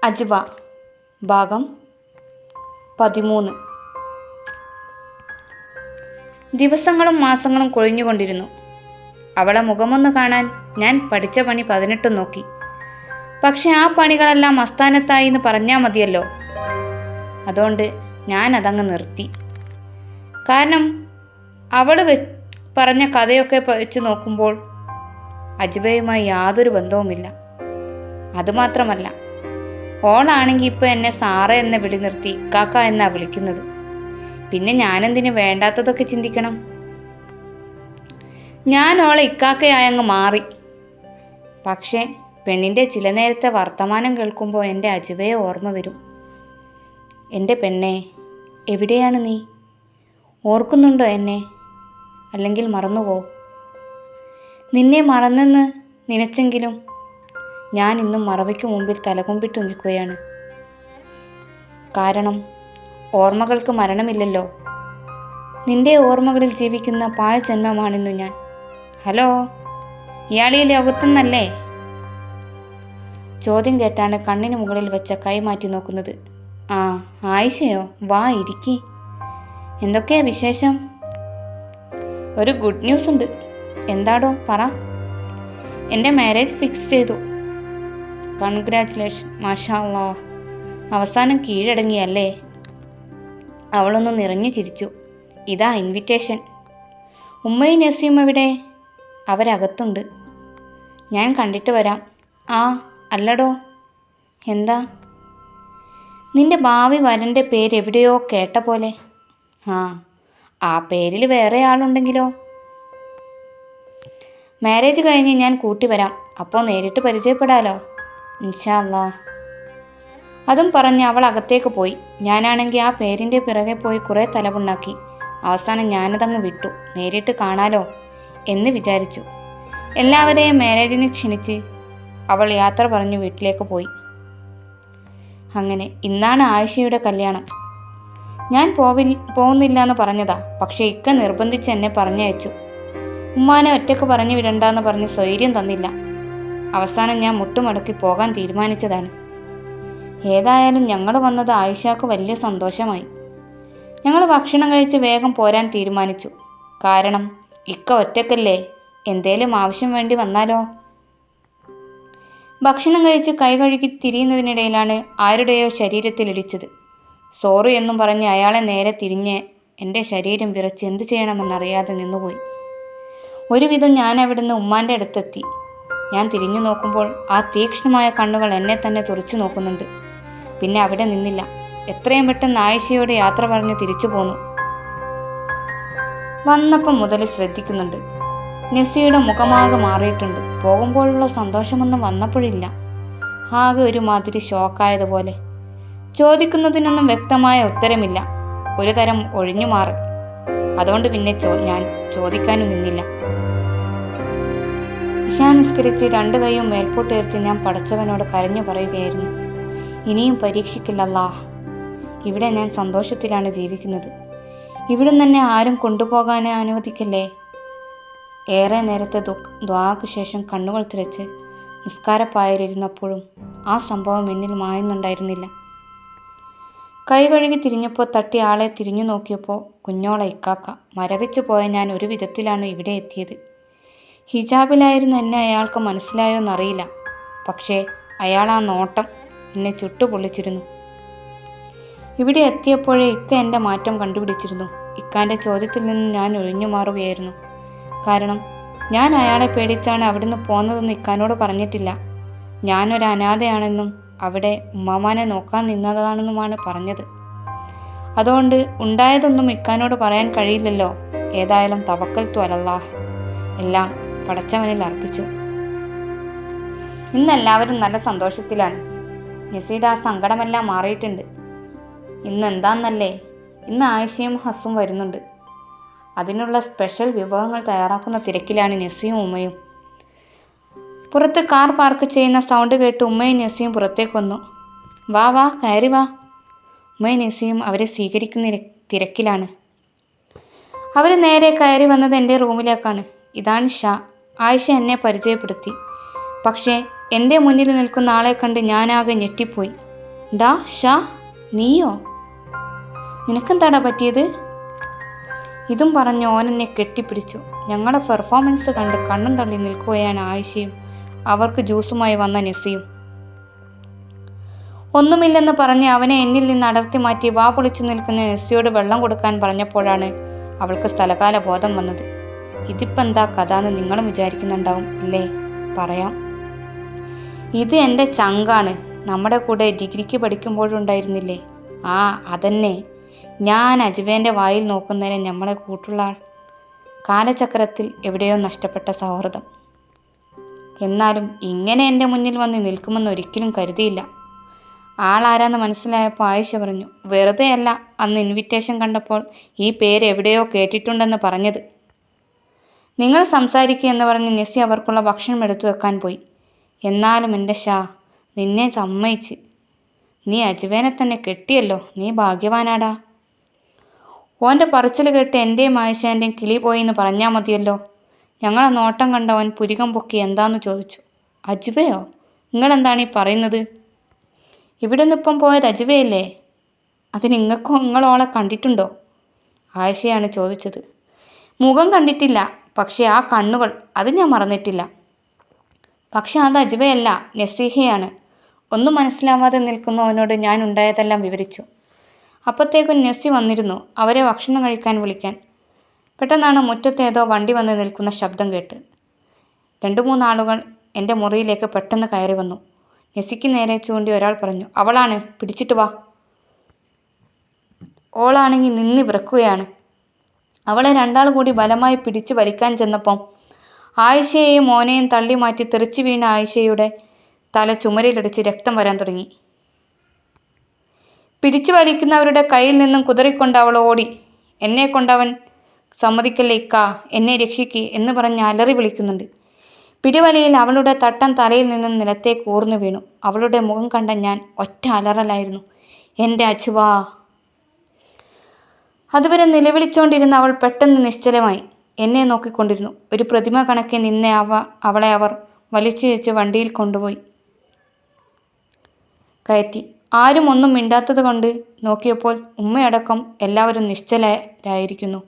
അജ്വ ഭാഗം 13. ദിവസങ്ങളും മാസങ്ങളും കൊഴിഞ്ഞുകൊണ്ടിരുന്നു. അവളെ മുഖമൊന്നു കാണാൻ ഞാൻ പഠിച്ച പണി 18 നോക്കി. പക്ഷെ ആ പണികളെല്ലാം അസ്ഥാനത്തായി എന്ന് പറഞ്ഞാൽ മതിയല്ലോ. അതുകൊണ്ട് ഞാൻ അതങ്ങ് നിർത്തി. കാരണം അവൾ പറഞ്ഞ കഥയൊക്കെ വെച്ച് നോക്കുമ്പോൾ അജ്വയുമായി യാതൊരു ബന്ധവുമില്ല. അതുമാത്രമല്ല, ഓളാണെങ്കിൽ ഇപ്പോൾ എന്നെ സാറ എന്നെ വിളി നിർത്തി ഇക്കാക്ക എന്നാ വിളിക്കുന്നത്. പിന്നെ ഞാനെന്തിനു വേണ്ടാത്തതൊക്കെ ചിന്തിക്കണം? ഞാൻ ഓളെ ഇക്കാക്കയായങ്ങ് മാറി. പക്ഷേ പെണ്ണിൻ്റെ ചില നേരത്തെ വർത്തമാനം കേൾക്കുമ്പോൾ എൻ്റെ അജ്വയെ ഓർമ്മ വരും. എൻ്റെ പെണ്ണേ, എവിടെയാണ് നീ? ഓർക്കുന്നുണ്ടോ എന്നെ? അല്ലെങ്കിൽ മറന്നുപോ? നിന്നെ മറന്നെന്ന് നനച്ചെങ്കിലും ഞാൻ ഇന്നും മറവിക്ക് മുമ്പിൽ തലകുമ്പിട്ടു നിൽക്കുകയാണ്. കാരണം ഓർമ്മകൾക്ക് മരണമില്ലല്ലോ. നിന്റെ ഓർമ്മകളിൽ ജീവിക്കുന്ന പാഴ് ജന്മമാണിന്നു ഞാൻ. ഹലോ, ഇയാളീ ലോകത്തുനിന്നല്ലേ? ചോദ്യം കേട്ടാണ് കണ്ണിന് മുകളിൽ വെച്ച കൈ മാറ്റി നോക്കുന്നത്. ആ, ആയിഷയോ? വാ, ഇരിക്കി. എന്തൊക്കെയാ വിശേഷം? ഒരു ഗുഡ് ന്യൂസ് ഉണ്ട്. എന്താടോ, പറ. എൻ്റെ മാരേജ് ഫിക്സ് ചെയ്തു. കൺഗ്രാറ്റുലേഷൻ. മാഷാ അല്ലാഹ്, അവസാനം കീഴടങ്ങിയല്ലേ? അവളൊന്ന് നിറഞ്ഞു ചിരിച്ചു. ഇതാ ഇൻവിറ്റേഷൻ. ഉമ്മയും നസിയും എവിടെ? അവരകത്തുണ്ട്. ഞാൻ കണ്ടിട്ട് വരാം. ആ, അല്ലടോ. എന്താ? നിന്റെ ഭാവി വരൻ്റെ പേര് എവിടെയോ കേട്ട പോലെ. ആ പേരിൽ വേറെ ആളുണ്ടെങ്കിലോ? മാരേജ് കഴിഞ്ഞ് ഞാൻ കൂട്ടി വരാം. അപ്പോൾ നേരിട്ട് പരിചയപ്പെടാലോ. ഇൻഷാ അല്ലാഹ്. അതും പറഞ്ഞ് അവൾ അകത്തേക്ക് പോയി. ഞാനാണെങ്കിൽ ആ പേരിൻ്റെ പിറകെ പോയി കുറേ തലപുണ്ണാക്കി. അവസാനം ഞാനതങ്ങ് വിട്ടു. നേരിട്ട് കാണാലോ എന്ന് വിചാരിച്ചു. എല്ലാവരെയും മാരേജിന് ക്ഷണിച്ച് അവൾ യാത്ര പറഞ്ഞു വീട്ടിലേക്ക് പോയി. അങ്ങനെ ഇന്നാണ് ആയിഷയുടെ കല്യാണം. ഞാൻ പോകുന്നില്ല എന്ന് പറഞ്ഞതാ. പക്ഷേ ഇക്ക നിർബന്ധിച്ച് എന്നെ പറഞ്ഞയച്ചു. ഉമ്മാനെ ഒറ്റയ്ക്ക് പറഞ്ഞു വിടണ്ടെന്ന് പറഞ്ഞ് സ്വൈര്യം തന്നില്ല. അവസാനം ഞാൻ മുട്ടുമടക്കി പോകാൻ തീരുമാനിച്ചതാണ്. ഏതായാലും ഞങ്ങൾ വന്നത് ആയിഷക്ക് വലിയ സന്തോഷമായി. ഞങ്ങൾ ഭക്ഷണം കഴിച്ച് വേഗം പോരാൻ തീരുമാനിച്ചു. കാരണം ഇക്ക ഒറ്റക്കല്ലേ, എന്തേലും ആവശ്യം വേണ്ടി വന്നാലോ. ഭക്ഷണം കഴിച്ച് കൈ കഴുകി തിരിയുന്നതിനിടയിലാണ് ആരുടെയോ ശരീരത്തിൽ ഇടിച്ചത്. സോറി എന്നും പറഞ്ഞ് അയാളെ നേരെ തിരിഞ്ഞ് എൻ്റെ ശരീരം വിറച്ച് എന്തു ചെയ്യണമെന്നറിയാതെ നിന്നുപോയി. ഒരുവിധം ഞാൻ അവിടുന്ന് ഉമ്മാൻ്റെ അടുത്തെത്തി. ഞാൻ തിരിഞ്ഞു നോക്കുമ്പോൾ ആ തീക്ഷ്ണമായ കണ്ണുകൾ എന്നെ തന്നെ തുറച്ചു നോക്കുന്നുണ്ട്. പിന്നെ അവിടെ നിന്നില്ല. എത്രയും പെട്ടെന്ന് ആയിഷയോട് യാത്ര പറഞ്ഞു തിരിച്ചു പോന്നു. വന്നപ്പം മുതൽ ശ്രദ്ധിക്കുന്നുണ്ട്. നസിയുടെ മുഖമാകെ മാറിയിട്ടുണ്ട്. പോകുമ്പോഴുള്ള സന്തോഷമൊന്നും വന്നപ്പോഴില്ല. ആകെ ഒരുമാതിരി ഷോക്കായതുപോലെ. ചോദിക്കുന്നതിനൊന്നും വ്യക്തമായ ഉത്തരമില്ല. ഒരു തരം ഒഴിഞ്ഞു മാറി. അതുകൊണ്ട് പിന്നെ ഞാൻ ചോദിക്കാനും നിന്നില്ല. ഇശാ നിസ്കരിച്ച് 2 കൈയും മേൽപോട്ടുയർത്തി ഞാൻ പടച്ചവനോട് കരഞ്ഞു പറയുകയായിരുന്നു. ഇനിയും പരീക്ഷിക്കില്ലല്ലാഹ്. ഇവിടെ ഞാൻ സന്തോഷത്തിലാണ് ജീവിക്കുന്നത്. ഇവിടുന്ന് തന്നെ ആരും കൊണ്ടുപോകാൻ അനുവദിക്കല്ലേ. ഏറെ നേരത്തെ ദ്വാക്ക് ശേഷം കണ്ണുകൾ തുറച്ച് നിസ്കാരപ്പായലിരുന്നപ്പോഴും ആ സംഭവം എന്നിൽ മായുന്നുണ്ടായിരുന്നില്ല. കൈ കഴുകി തിരിഞ്ഞപ്പോൾ തട്ടി ആളെ തിരിഞ്ഞു നോക്കിയപ്പോൾ കുഞ്ഞോള ഇക്കാക്ക. മരവിച്ചു പോയ ഞാൻ ഒരു വിധത്തിലാണ് ഇവിടെ എത്തിയത്. ഹിജാബിലായിരുന്നു എന്നെ അയാൾക്ക് മനസ്സിലായോ എന്നറിയില്ല. പക്ഷേ അയാൾ ആ നോട്ടം എന്നെ ചുട്ടുപൊള്ളിച്ചിരുന്നു. ഇവിടെ എത്തിയപ്പോഴേ ഇക്ക എൻ്റെ മാറ്റം കണ്ടുപിടിച്ചിരുന്നു. ഇക്കാൻ്റെ ചോദ്യത്തിൽ നിന്ന് ഞാൻ ഒഴിഞ്ഞു മാറുകയായിരുന്നു. കാരണം ഞാൻ അയാളെ പേടിച്ചാണ് അവിടുന്ന് പോന്നതെന്ന് ഇക്കാനോട് പറഞ്ഞിട്ടില്ല. ഞാനൊരു അനാഥയാണെന്നും അവിടെ ഉമ്മാമാനെ നോക്കാൻ നിന്നതാണെന്നുമാണ് പറഞ്ഞത്. അതുകൊണ്ട് ഉണ്ടായതൊന്നും ഇക്കാനോട് പറയാൻ കഴിയില്ലല്ലോ. ഏതായാലും തവക്കൽത്തു അലല്ലാഹ്, എല്ലാം പടച്ചവനിൽ അർപ്പിച്ചു. ഇന്നെല്ലാവരും നല്ല സന്തോഷത്തിലാണ്. നസിയുടെ ആ സങ്കടമെല്ലാം മാറിയിട്ടുണ്ട്. ഇന്ന് എന്താന്നല്ലേ, ഇന്ന് ആയിഷയും ഹസ്സും വരുന്നുണ്ട്. അതിനുള്ള സ്പെഷ്യൽ വിഭവങ്ങൾ തയ്യാറാക്കുന്ന തിരക്കിലാണ് നസിയും ഉമ്മയും. പുറത്ത് കാർ പാർക്ക് ചെയ്യുന്ന സൗണ്ട് കേട്ട് ഉമ്മയും നസിയും പുറത്തേക്ക് വന്നു. വാ വാ, കയറി വാ. ഉമ്മയും നസിയും അവരെ സ്വീകരിക്കുന്ന തിരക്കിലാണ്. അവർ നേരെ കയറി വന്നത് എൻ്റെ റൂമിലേക്കാണ്. ഇതാണ് ഷാ. ആയിഷ എന്നെ പരിചയപ്പെടുത്തി. പക്ഷേ എൻ്റെ മുന്നിൽ നിൽക്കുന്ന ആളെ കണ്ട് ഞാനാകെ ഞെട്ടിപ്പോയി. ഡാ ഷാ, നീയോ? നിനക്കെന്താടാ പറ്റിയത്? ഇതും പറഞ്ഞ് ഓനെന്നെ കെട്ടിപ്പിടിച്ചു. ഞങ്ങളുടെ പെർഫോമൻസ് കണ്ട് കണ്ണും തള്ളി നിൽക്കുകയാണ് ആയിഷയും അവർക്ക് ജ്യൂസുമായി വന്ന നെസ്സിയും. ഒന്നുമില്ലെന്ന് പറഞ്ഞ് അവനെ എന്നിൽ നിന്ന് അടർത്തി മാറ്റി വാ പൊളിച്ചു നിൽക്കുന്ന നെസ്സിയോട് വെള്ളം കൊടുക്കാൻ പറഞ്ഞപ്പോഴാണ് അവൾക്ക് സ്ഥലകാല ബോധം വന്നത്. ഇതിപ്പോൾ എന്താ കഥ എന്ന് നിങ്ങളും വിചാരിക്കുന്നുണ്ടാവും അല്ലേ? പറയാം. ഇത് എൻ്റെ ചങ്കാണ്. നമ്മുടെ കൂടെ ഡിഗ്രിക്ക് പഠിക്കുമ്പോഴുണ്ടായിരുന്നില്ലേ? ആ അതന്നെ. ഞാൻ അജുവേൻ്റെ വായിൽ നോക്കുന്നതിന് നമ്മളെ കൂട്ടുള്ള ആൾ. കാലചക്രത്തിൽ എവിടെയോ നഷ്ടപ്പെട്ട സൗഹൃദം. എന്നാലും ഇങ്ങനെ എൻ്റെ മുന്നിൽ വന്ന് നിൽക്കുമെന്ന് ഒരിക്കലും കരുതിയില്ല. ആളാരാന്ന് മനസ്സിലായപ്പോൾ ആയിഷ പറഞ്ഞു, വെറുതെ അല്ല അന്ന് ഇൻവിറ്റേഷൻ കണ്ടപ്പോൾ ഈ പേര് എവിടെയോ കേട്ടിട്ടുണ്ടെന്ന് പറഞ്ഞത്. നിങ്ങൾ സംസാരിക്കുക എന്ന് പറഞ്ഞ് നെസ്സി അവർക്കുള്ള ഭക്ഷണം എടുത്തു വെക്കാൻ പോയി. എന്നാലും എൻ്റെ ഷാ, നിന്നെ സമ്മതിച്ച്. നീ അജുവേനെ തന്നെ കെട്ടിയല്ലോ, നീ ഭാഗ്യവാനാടാ. ഓൻ്റെ പറച്ചിൽ കേട്ട് എൻ്റെയും ആയിഷേൻ്റെയും കിളി പോയി എന്ന് പറഞ്ഞാൽ മതിയല്ലോ. ഞങ്ങളെ നോട്ടം കണ്ട ഓൻ പുരികം പൊക്കി എന്താന്ന് ചോദിച്ചു. അജുവയോ? നിങ്ങളെന്താണ് ഈ പറയുന്നത്? ഇവിടെ നിന്നിപ്പം പോയത് അജുവയല്ലേ? അത് നിങ്ങളോളെ കണ്ടിട്ടുണ്ടോ? ആയിഷയാണ് ചോദിച്ചത്. മുഖം കണ്ടിട്ടില്ല, പക്ഷേ ആ കണ്ണുകൾ, അത് ഞാൻ മറന്നിട്ടില്ല. പക്ഷെ അത് അജുവയല്ല, നസീഹയാണ്. ഒന്നും മനസ്സിലാവാതെ നിൽക്കുന്ന അവനോട് ഞാൻ ഉണ്ടായതെല്ലാം വിവരിച്ചു. അപ്പോഴത്തേക്കും നെസ്സി വന്നിരുന്നു, അവരെ ഭക്ഷണം കഴിക്കാൻ വിളിക്കാൻ. പെട്ടെന്നാണ് മുറ്റത്തേതോ വണ്ടി വന്ന് നിൽക്കുന്ന ശബ്ദം കേട്ട് 2-3 ആളുകൾ എൻ്റെ മുറിയിലേക്ക് പെട്ടെന്ന് കയറി വന്നു. നെസ്സിക്ക് നേരെ ചൂണ്ടി ഒരാൾ പറഞ്ഞു, അവളാണ്, പിടിച്ചിട്ട് വാ. ഓളാണെങ്കിൽ നിന്ന് വിറക്കുകയാണ്. അവളെ 2 ആൾ കൂടി ബലമായി പിടിച്ചു വലിക്കാൻ ചെന്നപ്പം ആയിഷയെയും മോനെയും തള്ളി മാറ്റി തെറിച്ചു വീണ ആയിഷയുടെ തല ചുമരിലടിച്ച് രക്തം വരാൻ തുടങ്ങി. പിടിച്ചു വലിക്കുന്നവരുടെ കയ്യിൽ നിന്നും കുതറിക്കൊണ്ട് അവൾ ഓടി. എന്നെ കൊണ്ടവൻ സമ്മതിക്കല്ലേ ഇക്ക, എന്നെ രക്ഷിക്ക് എന്ന് പറഞ്ഞ് അലറി വിളിക്കുന്നുണ്ട്. പിടിവലിയിൽ അവളുടെ തട്ടം തലയിൽ നിന്നും നിലത്തേക്ക് ഊർന്നു വീണു. അവളുടെ മുഖം കണ്ട ഞാൻ ഒറ്റ അലറലായിരുന്നു, എൻ്റെ അച്ചുവാ. അതുവരെ നിലവിളിച്ചുകൊണ്ടിരുന്ന അവൾ പെട്ടെന്ന് നിശ്ചലമായി എന്നെ നോക്കിക്കൊണ്ടിരുന്നു. ഒരു പ്രതിമ കണക്കെ നിന്നെ അവളെ അവർ വലിച്ചു വെച്ച് വണ്ടിയിൽ കൊണ്ടുപോയി കയറ്റി. ആരും ഒന്നും മിണ്ടാത്തത് കൊണ്ട് നോക്കിയപ്പോൾ ഉമ്മയടക്കം എല്ലാവരും നിശ്ചലരായിരിക്കുന്നു.